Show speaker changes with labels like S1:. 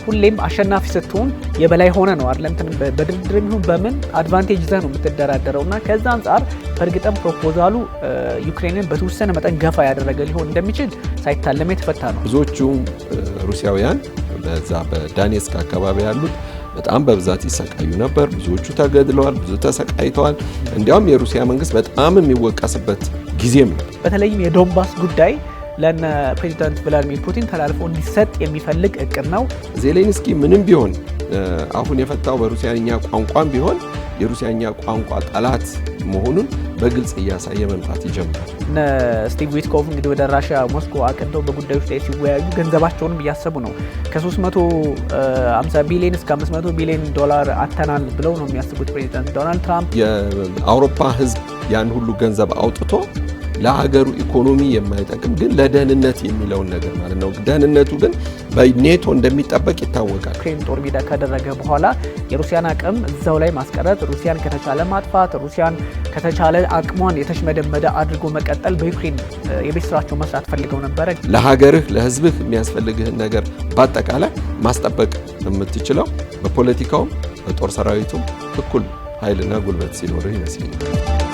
S1: ሁሌም አሸናፊ ስትሆን የበላይ ሆነ ነው አይደል እንትን በድርድርም ይሁን በምን አድቫንቴጅ ይዘህ ነው የምትደራደረውና ከዛ አንፃር በእርግጥም ፕሮፖዛሉ ዩክሬንን በተወሰነ መጠን ገፋ ያደረገ ሊሆን እንደሚችል ሳይታለም የተፈታ ነው።
S2: ብዙዎቹ ሩሲያውያን በዛ በዳኔስክ አካባቢ ያሉት በጣም በብዛት ይሰቃዩ ነበር። ብዙዎቹ ተገድለዋል፣ ብዙ ተሰቃይተዋል። እንዲያውም የሩሲያ መንግስት በጣም የሚወቀስበት ጊዜም ነው።
S1: በተለይም የዶንባስ ጉዳይ ለነ ፕሬዚዳንት ቭላዲሚር ፑቲን ተላልፎ እንዲሰጥ የሚፈልግ እቅድ ነው።
S2: ዜሌንስኪ ምንም ቢሆን አሁን የፈታው በሩሲያኛ ቋንቋም ቢሆን የሩሲያኛ ቋንቋ ጠላት መሆኑን በግልጽ እያሳየ መምጣት ይጀምራል።
S1: ስቲቭ ዊትኮቭ እንግዲህ ወደ ራሽያ ሞስኮ አቅንተው በጉዳዮች ላይ ሲወያዩ ገንዘባቸውንም እያሰቡ ነው። ከ350 ቢሊዮን እስከ 500 ቢሊዮን ዶላር አተናል ብለው ነው የሚያስቡት ፕሬዚዳንት ዶናልድ ትራምፕ።
S2: የአውሮፓ ህዝብ ያን ሁሉ ገንዘብ አውጥቶ ለሀገሩ ኢኮኖሚ የማይጠቅም ግን ለደህንነት የሚለውን ነገር ማለት ነው። ደህንነቱ ግን በኔቶ እንደሚጠበቅ ይታወቃል።
S1: ዩክሬን ጦር ሜዳ ካደረገ በኋላ የሩሲያን አቅም እዛው ላይ ማስቀረት፣ ሩሲያን ከተቻለ ማጥፋት፣ ሩሲያን ከተቻለ አቅሟን የተሽመደመደ አድርጎ መቀጠል በዩክሬን የቤት ስራቸው መስራት ፈልገው ነበረ።
S2: ለሀገርህ ለህዝብህ የሚያስፈልግህን ነገር በአጠቃላይ ማስጠበቅ የምትችለው በፖለቲካውም በጦር ሰራዊቱም እኩል ኃይልና ጉልበት ሲኖርህ ይመስለኛል።